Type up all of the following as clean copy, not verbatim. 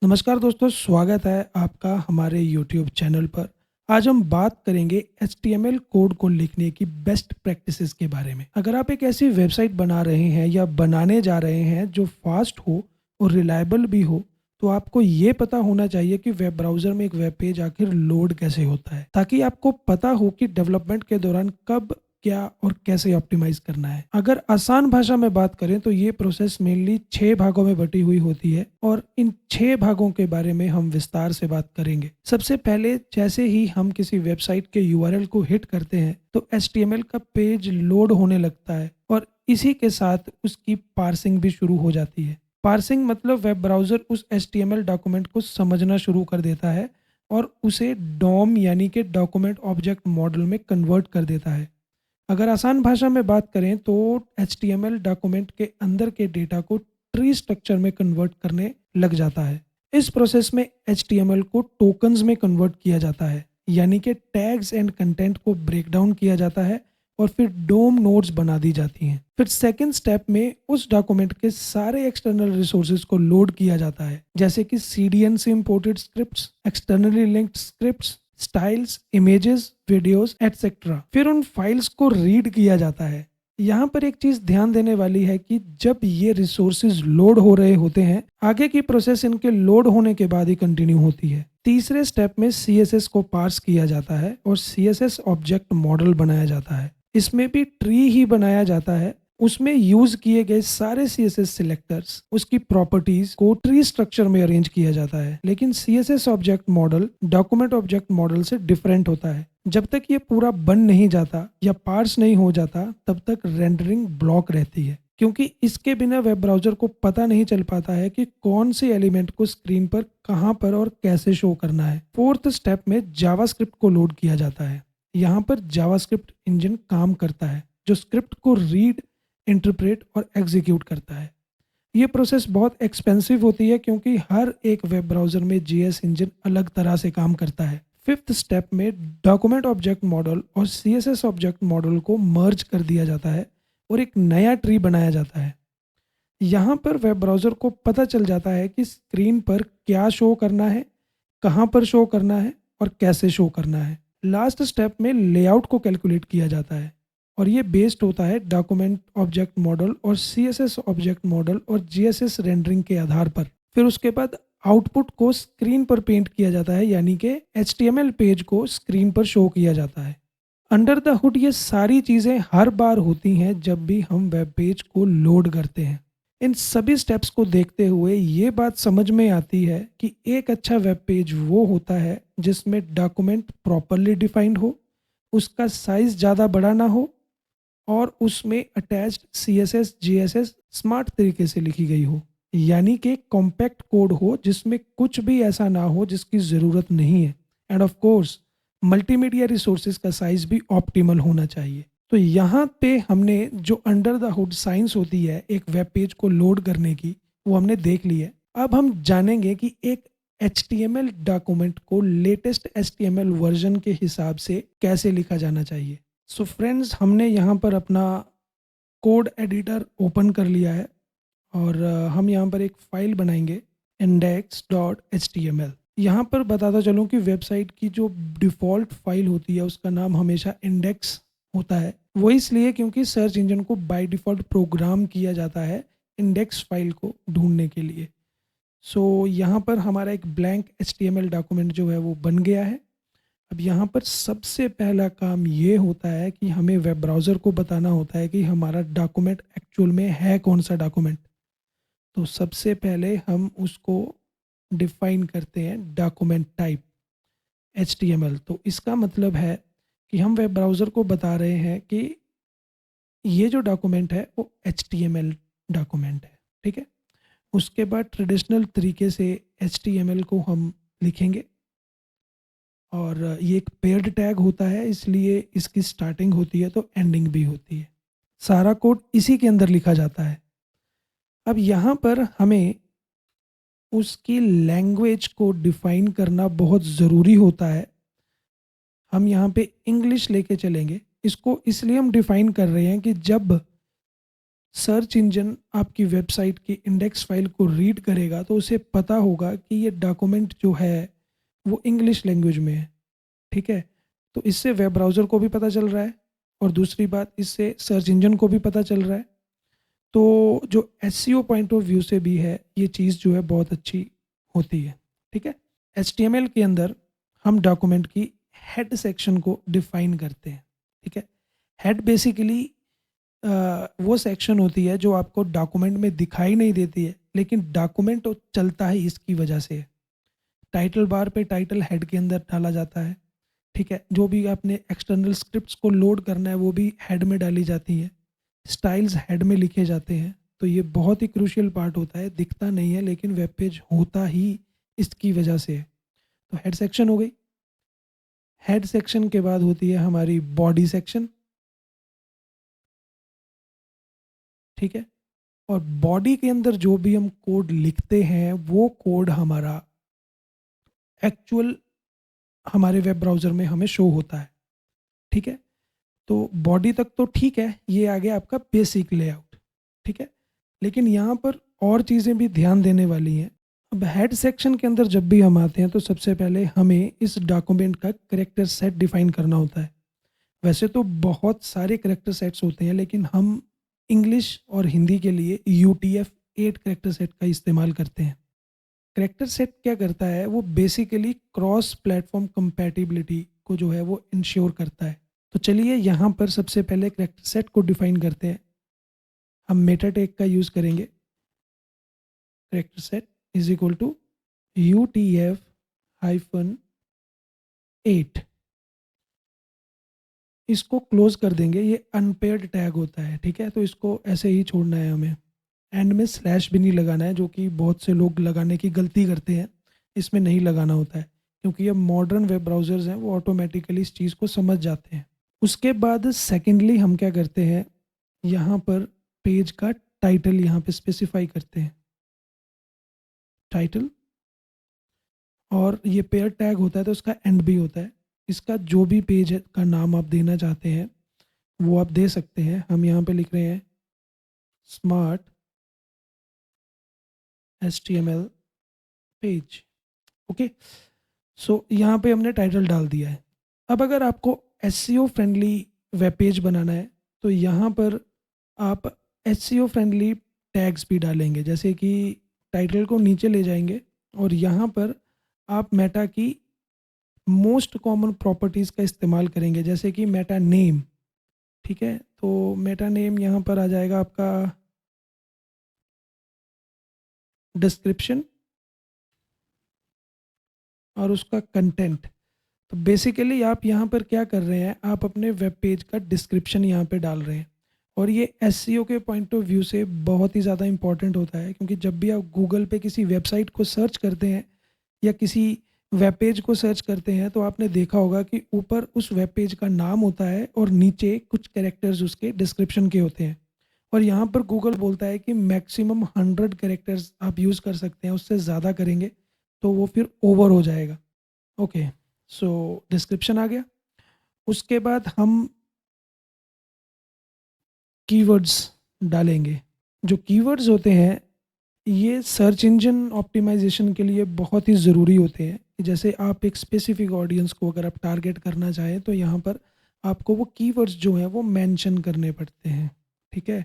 नमस्कार दोस्तों, स्वागत है आपका हमारे YouTube चैनल पर। आज हम बात करेंगे HTML कोड को लिखने की बेस्ट प्रैक्टिसेस के बारे में। अगर आप एक ऐसी वेबसाइट बना रहे हैं या बनाने जा रहे हैं जो फास्ट हो और रिलायबल भी हो, तो आपको ये पता होना चाहिए कि वेब ब्राउज़र में एक वेब पेज आखिर लोड कैसे होता है, ताकि आपको पता हो कि डेवलपमेंट के दौरान कब, क्या और कैसे ऑप्टिमाइज करना है। अगर आसान भाषा में बात करें तो ये प्रोसेस मेनली 6 भागों में बटी हुई होती है और इन 6 भागों के बारे में हम विस्तार से बात करेंगे। सबसे पहले, जैसे ही हम किसी वेबसाइट के URL को हिट करते हैं तो HTML का पेज लोड होने लगता है और इसी के साथ उसकी पार्सिंग भी शुरू हो जाती है। पार्सिंग मतलब वेब ब्राउज़र उस HTML डॉक्यूमेंट को समझना शुरू कर देता है और उसे डॉम यानी कि डॉक्यूमेंट ऑब्जेक्ट मॉडल में कन्वर्ट कर देता है। अगर आसान भाषा में बात करें तो HTML डॉक्यूमेंट के अंदर के डेटा को ट्री स्ट्रक्चर में कन्वर्ट करने लग जाता है। इस प्रोसेस में HTML को टोकन्स में कन्वर्ट किया जाता है, यानी कि टैग्स एंड कंटेंट को ब्रेक डाउन किया जाता है और फिर डोम नोड्स बना दी जाती हैं। फिर सेकंड स्टेप में उस डॉक्यूमेंट के सारे एक्सटर्नल रिसोर्सेज को लोड किया जाता है, जैसे कि CDN से imported scripts, externally linked scripts, styles, images, videos etcetera. फिर उन फाइल्स को रीड किया जाता है। यहाँ पर एक चीज ध्यान देने वाली है कि जब ये रिसोर्सेज लोड हो रहे होते हैं, आगे की प्रोसेस इनके लोड होने के बाद ही कंटिन्यू होती है। तीसरे स्टेप में CSS को पार्स किया जाता है और CSS ऑब्जेक्ट मॉडल बनाया जाता है। इसमें भी ट्री ही बनाया जाता है। उसमें यूज किए गए सारे CSS सिलेक्टर्स, उसकी प्रॉपर्टीज को ट्री स्ट्रक्चर में अरेंज किया जाता है। लेकिन CSS object model document object model से डिफरेंट होता है। जब तक ये पूरा बन नहीं जाता या पार्स नहीं हो जाता, तब तक रेंडरिंग ब्लॉक रहती है, क्योंकि इसके बिना वेब ब्राउजर को पता नहीं चल पाता है कि कौन से एलिमेंट को स्क्रीन पर कहां पर और कैसे शो करना है। फोर्थ स्टेप में जावास्क्रिप्ट को लोड किया जाता है। यहाँ पर जावास्क्रिप्ट इंजन काम करता है, जो स्क्रिप्ट को रीड, इंटरप्रेट और एग्जीक्यूट करता है। ये प्रोसेस बहुत एक्सपेंसिव होती है, क्योंकि हर एक वेब ब्राउज़र में JS इंजन अलग तरह से काम करता है। फिफ्थ स्टेप में डॉक्यूमेंट ऑब्जेक्ट मॉडल और CSS ऑब्जेक्ट मॉडल को मर्ज कर दिया जाता है और एक नया ट्री बनाया जाता है। यहाँ पर वेब ब्राउज़र को पता चल जाता है कि स्क्रीन पर क्या शो करना है, कहाँ पर शो करना है और कैसे शो करना है। लास्ट स्टेप में लेआउट को कैलकुलेट किया जाता है और ये बेस्ड होता है डॉक्यूमेंट ऑब्जेक्ट मॉडल और CSS ऑब्जेक्ट मॉडल और GSS रेंडरिंग के आधार पर। फिर उसके बाद आउटपुट को स्क्रीन पर पेंट किया जाता है, यानी कि HTML पेज को स्क्रीन पर शो किया जाता है। अंडर द हुड ये सारी चीज़ें हर बार होती हैं जब भी हम वेब पेज को लोड करते हैं। इन सभी स्टेप्स को देखते हुए ये बात समझ में आती है कि एक अच्छा वेब पेज वो होता है जिसमें डॉक्यूमेंट प्रॉपरली डिफाइंड हो, उसका साइज ज़्यादा बड़ा ना हो और उसमें अटैच्ड CSS GSS स्मार्ट तरीके से लिखी गई हो, यानी कि कॉम्पैक्ट कोड हो जिसमें कुछ भी ऐसा ना हो जिसकी ज़रूरत नहीं है। End of course multimedia resources का साइज भी ऑप्टिमल होना चाहिए। तो यहाँ पे हमने जो अंडर द हुड साइंस होती है एक वेब पेज को लोड करने की, वो हमने देख ली है। अब हम जानेंगे कि एक HTML डॉक्यूमेंट को लेटेस्ट HTML वर्जन के हिसाब से कैसे लिखा जाना चाहिए। सो फ्रेंड्स, हमने यहाँ पर अपना कोड एडिटर ओपन कर लिया है और हम यहाँ पर एक फाइल बनाएंगे index.html। यहाँ पर बताता चलूँ कि वेबसाइट की जो डिफ़ॉल्ट फाइल होती है उसका नाम हमेशा इंडेक्स होता है। वो इसलिए क्योंकि सर्च इंजन को बाय डिफ़ॉल्ट प्रोग्राम किया जाता है इंडेक्स फाइल को ढूंढने के लिए। सो यहाँ पर हमारा एक ब्लैंक HTML डॉक्यूमेंट जो है वो बन गया है। अब यहाँ पर सबसे पहला काम ये होता है कि हमें वेब ब्राउज़र को बताना होता है कि हमारा डॉक्यूमेंट एक्चुअल में है कौन सा डॉक्यूमेंट। तो सबसे पहले हम उसको डिफाइन करते हैं डॉक्यूमेंट टाइप HTML। तो इसका मतलब है कि हम वेब ब्राउज़र को बता रहे हैं कि ये जो डॉक्यूमेंट है वो HTML डॉक्यूमेंट है, ठीक है। उसके बाद ट्रेडिशनल तरीके से HTML को हम लिखेंगे और ये एक पेयर्ड टैग होता है, इसलिए इसकी स्टार्टिंग होती है तो एंडिंग भी होती है। सारा कोड इसी के अंदर लिखा जाता है। अब यहाँ पर हमें उसकी लैंग्वेज को डिफाइन करना बहुत ज़रूरी होता है। हम यहाँ पे इंग्लिश लेके चलेंगे। इसको इसलिए हम डिफाइन कर रहे हैं कि जब सर्च इंजन आपकी वेबसाइट की इंडेक्स फाइल को रीड करेगा तो उसे पता होगा कि ये डॉक्यूमेंट जो है वो इंग्लिश लैंग्वेज में है, ठीक है। तो इससे वेब ब्राउज़र को भी पता चल रहा है और दूसरी बात इससे सर्च इंजन को भी पता चल रहा है। तो जो एसईओ पॉइंट ऑफ व्यू से भी है ये चीज़ जो है बहुत अच्छी होती है, ठीक है। एचटीएमएल के अंदर हम डॉक्यूमेंट की हेड सेक्शन को डिफाइन करते हैं, ठीक है। हेड बेसिकली वो सेक्शन होती है जो आपको डॉक्यूमेंट में दिखाई नहीं देती है लेकिन डॉक्यूमेंट तो चलता है इसकी वजह से। टाइटल बार पे टाइटल हेड के अंदर डाला जाता है, ठीक है। जो भी आपने एक्सटर्नल स्क्रिप्ट्स को लोड करना है वो भी हेड में डाली जाती है। स्टाइल्स हेड में लिखे जाते हैं। तो ये बहुत ही क्रूशियल पार्ट होता है, दिखता नहीं है लेकिन वेब पेज होता ही इसकी वजह से है। तो हेड सेक्शन हो गई। हेड सेक्शन के बाद होती है हमारी बॉडी सेक्शन, ठीक है। और बॉडी के अंदर जो भी हम कोड लिखते हैं वो कोड हमारा एक्चुअल हमारे वेब ब्राउज़र में हमें शो होता है, ठीक है। तो बॉडी तक तो ठीक है, ये आ गया आपका बेसिक लेआउट, ठीक है। लेकिन यहाँ पर और चीज़ें भी ध्यान देने वाली हैं। अब हेड सेक्शन के अंदर जब भी हम आते हैं तो सबसे पहले हमें इस डॉक्यूमेंट का कैरेक्टर सेट डिफाइन करना होता है। वैसे तो बहुत सारे कैरेक्टर सेट्स होते हैं लेकिन हम इंग्लिश और हिंदी के लिए यूटीएफ 8 कैरेक्टर सेट का इस्तेमाल करते हैं। कैरेक्टर सेट क्या करता है, वो बेसिकली क्रॉस प्लेटफॉर्म कंपैटिबिलिटी को जो है वो इंश्योर करता है। तो चलिए यहाँ पर सबसे पहले कैरेक्टर सेट को डिफाइन करते हैं। हम मेटा टैग का यूज़ करेंगे। Character set is equal to UTF hyphen 8। इसको क्लोज कर देंगे, ये अनपेयर्ड टैग होता है, ठीक है। तो इसको ऐसे ही छोड़ना है हमें। एंड में स्लैश भी नहीं लगाना है, जो कि बहुत से लोग लगाने की गलती करते हैं। इसमें नहीं लगाना होता है क्योंकि अब मॉडर्न वेब ब्राउज़र्स हैं वो ऑटोमेटिकली इस चीज़ को समझ जाते हैं। उसके बाद सेकेंडली हम क्या करते हैं, यहाँ पर पेज का टाइटल यहाँ पे स्पेसिफाई करते हैं। टाइटल, और ये पेयर टैग होता है तो उसका एंड भी होता है। इसका जो भी पेज का नाम आप देना चाहते हैं वो आप दे सकते हैं। हम यहाँ पे लिख रहे हैं स्मार्ट HTML पेज, ओके। सो यहाँ पे हमने टाइटल डाल दिया है। अब अगर आपको एसईओ फ्रेंडली वेब पेज बनाना है तो यहाँ पर आप एसईओ फ्रेंडली टैग्स भी डालेंगे, जैसे कि टाइटल को नीचे ले जाएंगे और यहाँ पर आप मेटा की मोस्ट कॉमन प्रॉपर्टीज़ का इस्तेमाल करेंगे, जैसे कि मेटा नेम, ठीक है। तो मेटा नेम यहाँ पर आ जाएगा आपका डिस्क्रिप्शन और उसका कंटेंट। तो बेसिकली आप यहाँ पर क्या कर रहे हैं, आप अपने वेब पेज का डिस्क्रिप्शन यहाँ पे डाल रहे हैं। और ये एसईओ के पॉइंट ऑफ व्यू से बहुत ही ज़्यादा इंपॉर्टेंट होता है क्योंकि जब भी आप गूगल पे किसी वेबसाइट को सर्च करते हैं या किसी वेब पेज को सर्च करते हैं तो आपने देखा होगा कि ऊपर उस वेब पेज का नाम होता है और नीचे कुछ कैरेक्टर्स उसके डिस्क्रिप्शन के होते हैं। और यहाँ पर गूगल बोलता है कि मैक्सिमम 100 कैरेक्टर्स आप यूज़ कर सकते हैं, उससे ज़्यादा करेंगे तो वो फिर ओवर हो जाएगा। ओके, सो डिस्क्रिप्शन आ गया। उसके बाद हम कीवर्ड्स डालेंगे। जो कीवर्ड्स होते हैं ये सर्च इंजन ऑप्टिमाइजेशन के लिए बहुत ही ज़रूरी होते हैं। जैसे आप एक स्पेसिफिक ऑडियंस को अगर आप टारगेट करना चाहें तो यहाँ पर आपको वो कीवर्ड्स जो हैं वो मेंशन करने पड़ते हैं, ठीक है।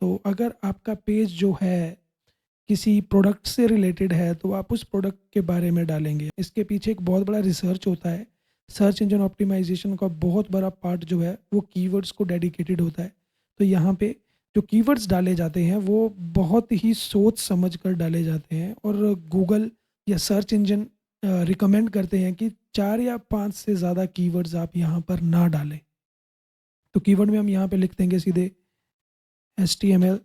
तो अगर आपका पेज जो है किसी प्रोडक्ट से रिलेटेड है तो आप उस प्रोडक्ट के बारे में डालेंगे। इसके पीछे एक बहुत बड़ा रिसर्च होता है। सर्च इंजन ऑप्टिमाइजेशन का बहुत बड़ा पार्ट जो है वो कीवर्ड्स को डेडिकेटेड होता है। तो यहाँ पे जो कीवर्ड्स डाले जाते हैं वो बहुत ही सोच समझ कर डाले जाते हैं और गूगल या सर्च इंजन रिकमेंड करते हैं कि 4 या 5 से ज़्यादा कीवर्ड्स आप यहाँ पर ना डालें। तो कीवर्ड में हम यहाँ पे लिख देंगे सीधे HTML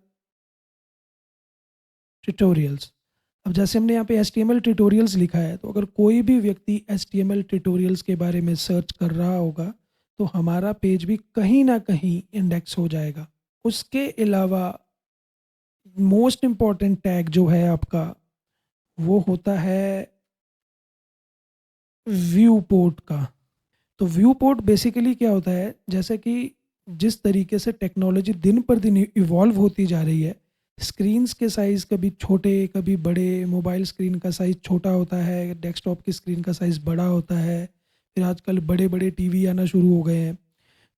ट्यूटोरियल्स। अब जैसे हमने यहाँ पे HTML ट्यूटोरियल्स लिखा है तो अगर कोई भी व्यक्ति HTML ट्यूटोरियल्स के बारे में सर्च कर रहा होगा तो हमारा पेज भी कहीं ना कहीं इंडेक्स हो जाएगा। उसके अलावा मोस्ट इम्पॉर्टेंट टैग जो है आपका वो होता है व्यू पोर्ट का। तो व्यू पोर्ट बेसिकली क्या होता है, जैसे कि जिस तरीके से टेक्नोलॉजी दिन पर दिन इवॉल्व होती जा रही है, स्क्रीन्स के साइज़ कभी छोटे कभी बड़े, मोबाइल स्क्रीन का साइज़ छोटा होता है, डेस्कटॉप की स्क्रीन का साइज़ बड़ा होता है, फिर आजकल बड़े बड़े टीवी आना शुरू हो गए हैं।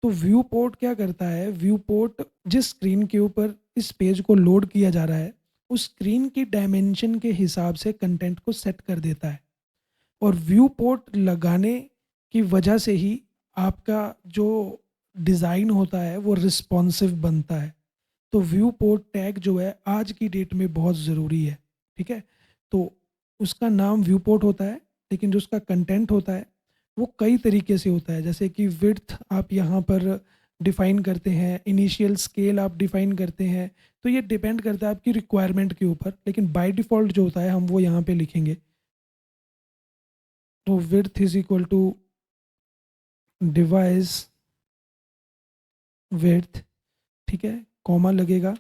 तो व्यू पोर्ट क्या करता है, व्यू पोर्ट जिस स्क्रीन के ऊपर इस पेज को लोड किया जा रहा है, उस स्क्रीन की डायमेंशन के हिसाब से कंटेंट को सेट कर देता है। और व्यू पोर्ट लगाने की वजह से ही आपका जो डिज़ाइन होता है वो रिस्पॉन्सिव बनता है। तो व्यू पोर्ट टैग जो है आज की डेट में बहुत ज़रूरी है, ठीक है? तो उसका नाम व्यू पोर्ट होता है, लेकिन जो उसका कंटेंट होता है वो कई तरीके से होता है। जैसे कि विड्थ आप यहाँ पर डिफ़ाइन करते हैं, इनिशियल स्केल आप डिफ़ाइन करते हैं, तो ये डिपेंड करता है आपकी रिक्वायरमेंट के ऊपर, लेकिन बाय डिफ़ॉल्ट जो होता है हम वो यहाँ पे लिखेंगे। तो width is equal to device width, ठीक है? कॉमा लगेगा,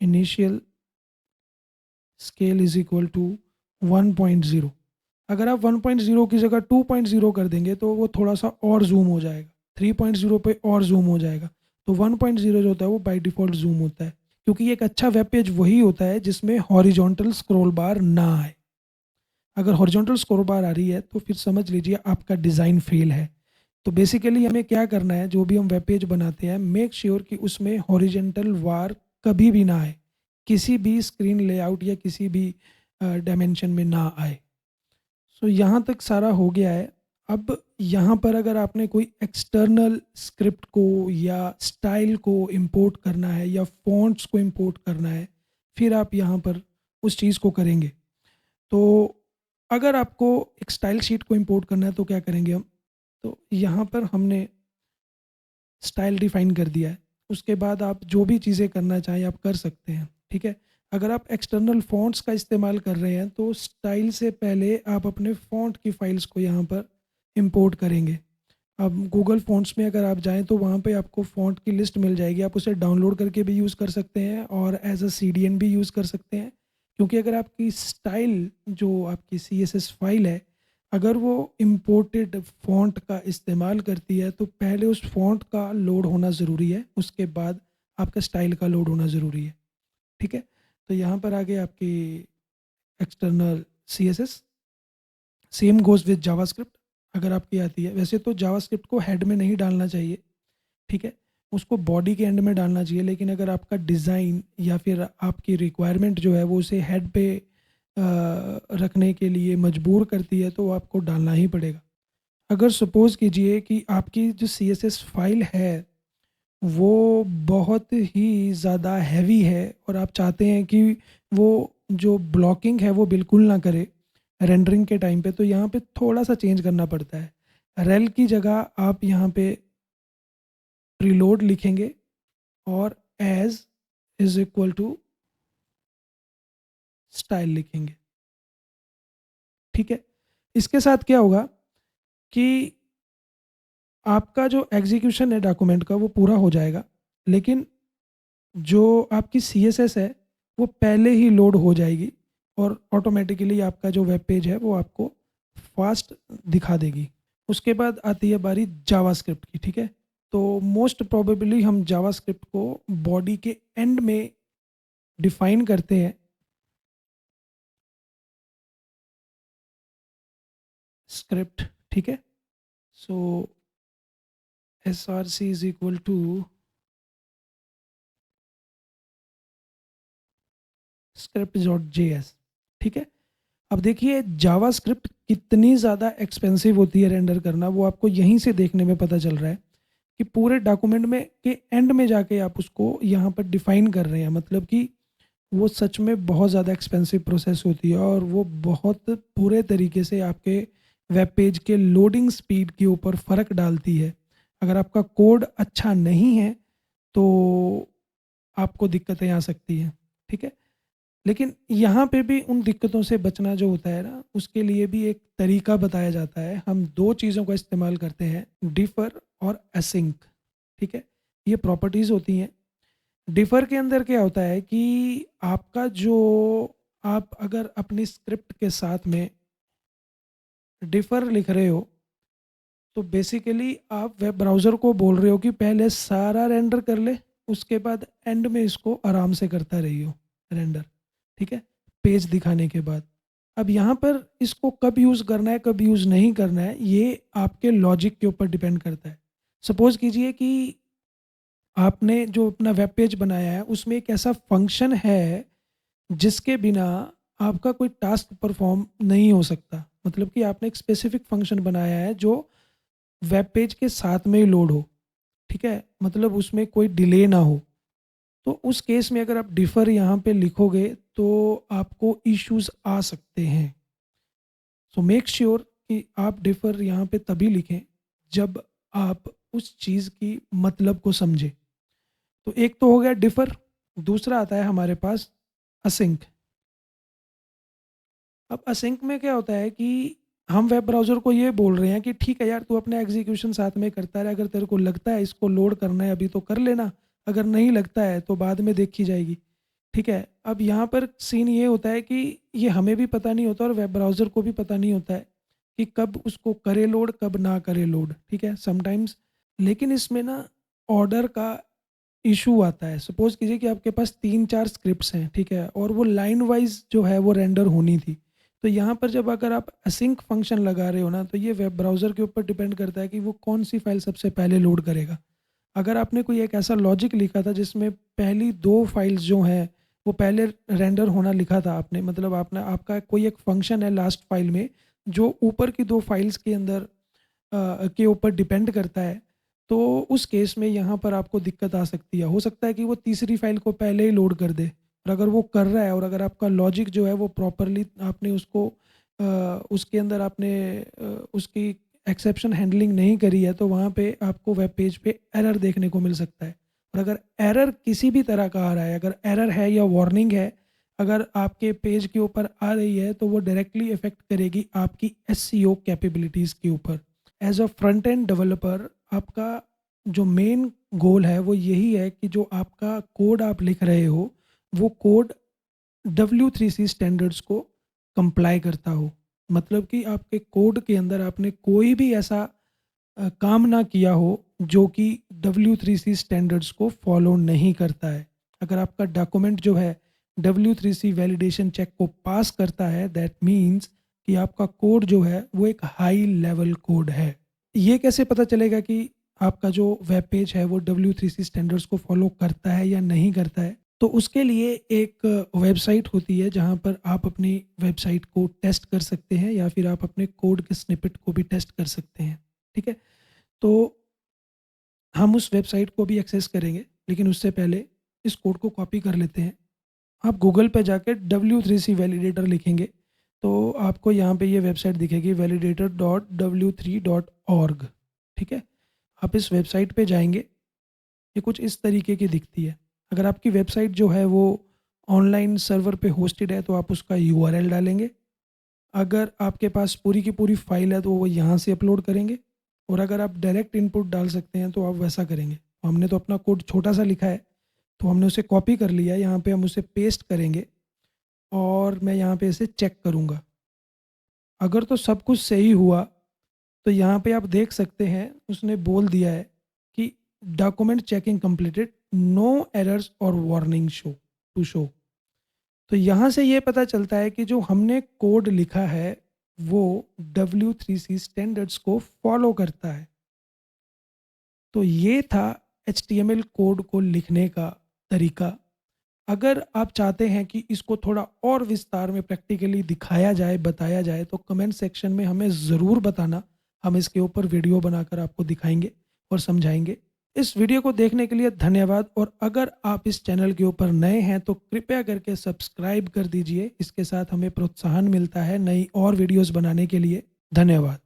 initial scale is equal to 1.0। अगर आप 1.0 की जगह 2.0 कर देंगे तो वो थोड़ा-सा और ज़ूम हो जाएगा, 3.0 पे और ज़ूम हो जाएगा। तो 1.0 जो होता है वो बाय डिफ़ॉल्ट ज़ूम होता है, क्योंकि एक अच्छा वेब पेज वही होता है जिसमें हॉरिजॉन्टल स्क्रॉल बार ना आए। अगर हॉरिजॉन्टल स्क्रॉल बार आ रही है तो फिर समझ लीजिए आपका डिज़ाइन फ़ेल है। तो बेसिकली हमें क्या करना है, जो भी हम वेब पेज बनाते हैं, मेक श्योर कि उसमें हॉरिजॉन्टल बार कभी भी ना आए, किसी भी स्क्रीन लेआउट या किसी भी डायमेंशन में ना आए। सो यहाँ तक सारा हो गया है। अब यहाँ पर अगर आपने कोई एक्सटर्नल स्क्रिप्ट को या स्टाइल को इंपोर्ट करना है या फ़ॉन्ट्स को इंपोर्ट करना है, फिर आप यहाँ पर उस चीज़ को करेंगे। तो अगर आपको एक स्टाइल शीट को इंपोर्ट करना है तो क्या करेंगे हम? तो यहाँ पर हमने स्टाइल डिफ़ाइन कर दिया है। उसके बाद आप जो भी चीज़ें करना चाहें आप कर सकते हैं, ठीक है? अगर आप एक्सटर्नल फ़ॉन्ट्स का इस्तेमाल कर रहे हैं तो स्टाइल से पहले आप अपने फ़ॉन्ट की फ़ाइल्स को यहाँ पर इंपोर्ट करेंगे। अब गूगल फ़ॉन्ट्स में अगर आप जाएँ तो वहाँ पे आपको फ़ॉन्ट की लिस्ट मिल जाएगी। आप उसे डाउनलोड करके भी यूज़ कर सकते हैं और एज़ अ सीडीएन भी यूज़ कर सकते हैं। क्योंकि अगर आपकी स्टाइल जो आपकी सीएसएस फ़ाइल है, अगर वो इम्पोर्टेड फ़ॉन्ट का इस्तेमाल करती है तो पहले उस फ़ॉन्ट का लोड होना ज़रूरी है, उसके बाद आपका स्टाइल का लोड होना ज़रूरी है, ठीक है? तो यहाँ पर आ गए आपकी external CSS. Same goes with JavaScript, अगर आपकी आती है। वैसे तो जावास्क्रिप्ट को हेड में नहीं डालना चाहिए, ठीक है? उसको बॉडी के एंड में डालना चाहिए, लेकिन अगर आपका डिज़ाइन या फिर आपकी रिक्वायरमेंट जो है वो उसे हेड पे रखने के लिए मजबूर करती है तो आपको डालना ही पड़ेगा। अगर सपोज़ कीजिए कि आपकी जो सीएसएस फाइल है वो बहुत ही ज़्यादा हैवी है और आप चाहते हैं कि वो जो ब्लॉकिंग है वो बिल्कुल ना करे रेंडरिंग के टाइम पे, तो यहाँ पे थोड़ा-सा चेंज करना पड़ता है। रेल की जगह आप यहाँ पे प्रीलोड लिखेंगे और as is equal to style लिखेंगे, ठीक है? इसके साथ क्या होगा कि आपका जो एग्ज़ीक्यूशन है डॉक्यूमेंट का वो पूरा हो जाएगा, लेकिन जो आपकी सीएसएस है वो पहले ही लोड हो जाएगी और ऑटोमेटिकली आपका जो वेब पेज है वो आपको फास्ट दिखा देगी। उसके बाद आती है बारी जावास्क्रिप्ट की, ठीक है? तो मोस्ट प्रोबेबली हम जावास्क्रिप्ट को बॉडी के एंड में डिफाइन करते हैं, स्क्रिप्ट, ठीक है? So SRC is equal to script dot JS, ठीक है? अब देखिए जावास्क्रिप्ट कितनी ज़्यादा एक्सपेंसिव होती है रेंडर करना, वो आपको यहीं से देखने में पता चल रहा है कि पूरे डॉक्यूमेंट में के एंड में जाके आप उसको यहाँ पर डिफाइन कर रहे हैं, मतलब कि वो सच में बहुत ज़्यादा एक्सपेंसिव प्रोसेस होती है और वो बहुत पूरे तरीके से आपके वेब पेज के लोडिंग स्पीड के ऊपर फ़र्क डालती है। अगर आपका कोड अच्छा नहीं है तो आपको दिक्कतें आ सकती हैं, ठीक है? लेकिन यहाँ पे भी उन दिक्कतों से बचना जो होता है ना, उसके लिए भी एक तरीका बताया जाता है। हम 2 चीज़ों का इस्तेमाल करते हैं, डिफ़र और एसिंक, ठीक है? ये प्रॉपर्टीज़ होती हैं। डिफ़र के अंदर क्या होता है कि आपका जो आप अगर अपनी स्क्रिप्ट के साथ में डिफ़र लिख रहे हो, तो बेसिकली आप वेब ब्राउज़र को बोल रहे हो कि पहले सारा रेंडर कर ले, उसके बाद एंड में इसको आराम से करता रहियो रेंडर, ठीक है? पेज दिखाने के बाद। अब यहाँ पर इसको कब यूज़ करना है, कब यूज़ नहीं करना है, ये आपके लॉजिक के ऊपर डिपेंड करता है। सपोज़ कीजिए कि आपने जो अपना वेब पेज बनाया है, उसमें एक ऐसा फंक्शन है, जिसके बिना आपका कोई टास्क परफ़ॉर्म नहीं हो सकता। मतलब कि आपने एक स्पेसिफ़िक फंक्शन बनाया है, जो वेब पेज के साथ में ही लोड हो, ठीक है? मतलब उसमें कोई डिले ना हो। तो उस केस में अगर आप डिफ़र यहाँ पे लिखोगे तो आपको इश्यूज़ आ सकते हैं। सो मेक श्योर कि आप डिफ़र यहाँ पे तभी लिखें जब आप उस चीज़ की मतलब को समझें। तो एक तो हो गया डिफ़र, दूसरा आता है हमारे पास असिंक। अब असिंक में क्या होता है कि हम वेब ब्राउज़र को ये बोल रहे हैं कि ठीक है यार, तू अपना एग्जीक्यूशन साथ में करता रहे, अगर तेरे को लगता है इसको लोड करना है अभी तो कर लेना, अगर नहीं लगता है तो बाद में देखी जाएगी, ठीक है? अब यहाँ पर सीन ये होता है कि ये हमें भी पता नहीं होता और वेब ब्राउज़र को भी पता नहीं होता है कि कब उसको करे लोड, कब ना करे लोड, ठीक है? समटाइम्स लेकिन इसमें ना ऑर्डर का इश्यू आता है। सपोज़ कीजिए कि आपके पास 3-4 स्क्रिप्ट्स हैं, ठीक है? और वो लाइन वाइज़ जो है वो रेंडर होनी थी। तो यहाँ पर जब अगर आप असिंक फंक्शन लगा रहे हो ना, तो ये वेब ब्राउज़र के ऊपर डिपेंड करता है कि वो कौन-सी फ़ाइल सबसे पहले लोड करेगा। अगर आपने कोई एक ऐसा लॉजिक लिखा था जिसमें पहली 2 फ़ाइल्स जो हैं, वो पहले रेंडर होना लिखा था आपने, मतलब आपने आपका कोई एक फंक्शन है लास्ट फ़ाइल में, जो ऊपर की 2 फ़ाइल्स के अंदर के ऊपर डिपेंड करता है, तो उस केस में यहाँ पर आपको दिक्कत आ सकती है। हो सकता है कि वो तीसरी फ़ाइल को पहले ही लोड कर दे, और अगर वो कर रहा है और अगर आपका लॉजिक जो है वो प्रॉपरली आपने उसको उसके अंदर आपने उसकी एक्सेप्शन हैंडलिंग नहीं करी है, तो वहाँ पे आपको वेब पेज पे एरर देखने को मिल सकता है। और अगर एरर किसी भी तरह का आ रहा है, अगर एरर है या वार्निंग है, अगर आपके पेज के ऊपर आ रही है, तो वो डायरेक्टली इफ़ेक्ट करेगी आपकी एसईओ कैपेबिलिटीज़ के ऊपर। As a front end developer आपका जो मेन गोल है वो यही है कि जो आपका कोड आप लिख रहे हो, वो कोड W3C स्टैंडर्ड्स को कंप्लाई करता हो। मतलब कि आपके कोड के अंदर आपने कोई भी ऐसा काम ना किया हो जो कि W3C स्टैंडर्ड्स को फॉलो नहीं करता है। अगर आपका डॉक्यूमेंट जो है W3C वैलिडेशन चेक को पास करता है, दैट मीन्स कि आपका कोड जो है वो एक हाई लेवल कोड है। ये कैसे पता चलेगा कि आपका जो वेब पेज है वो W3C स्टैंडर्ड्स को फॉलो करता है या नहीं करता है? तो उसके लिए एक वेबसाइट होती है जहाँ पर आप अपनी वेबसाइट को टेस्ट कर सकते हैं, या फिर आप अपने कोड के स्निपेट को भी टेस्ट कर सकते हैं, ठीक है? तो हम उस वेबसाइट को भी एक्सेस करेंगे, लेकिन उससे पहले इस कोड को कॉपी कर लेते हैं। आप गूगल पे जाके W3C वैलिडेटर लिखेंगे, तो आपको यहाँ पे ये वेबसाइट दिखेगी validator.w3.org, ठीक है? आप इस वेबसाइट पे जाएँगे, ये कुछ इस तरीके की दिखती है। अगर आपकी वेबसाइट जो है वो ऑनलाइन सर्वर पे होस्टेड है, तो आप उसका यूआरएल डालेंगे। अगर आपके पास पूरी की पूरी फ़ाइल है, तो वो यहाँ से अपलोड करेंगे, और अगर आप डायरेक्ट इनपुट डाल सकते हैं, तो आप वैसा करेंगे। हमने तो अपना कोड छोटा-सा लिखा है, तो हमने उसे कॉपी कर लिया है, यहाँ पे हम उसे पेस्ट करेंगे और मैं यहाँ पे इसे चेक करूँगा। अगर तो सब कुछ सही हुआ, तो यहाँ पे आप देख सकते हैं उसने बोल दिया है कि document checking completed, no errors और वार्निंग शो टू शो। तो यहाँ से ये पता चलता है कि जो हमने कोड लिखा है वो W3C स्टैंडर्ड्स को फॉलो करता है। तो ये था HTML कोड को लिखने का तरीका। अगर आप चाहते हैं कि इसको थोड़ा और विस्तार में प्रैक्टिकली दिखाया जाए, बताया जाए, तो कमेंट सेक्शन में हमें ज़रूर बताना। हम इसके ऊपर वीडियो बनाकर आपको दिखाएँगे और समझाएँगे। इस वीडियो को देखने के लिए धन्यवाद, और अगर आप इस चैनल के ऊपर नए हैं तो कृपया करके सब्सक्राइब कर दीजिए। इसके साथ हमें प्रोत्साहन मिलता है नई और वीडियोज़ बनाने के लिए। धन्यवाद।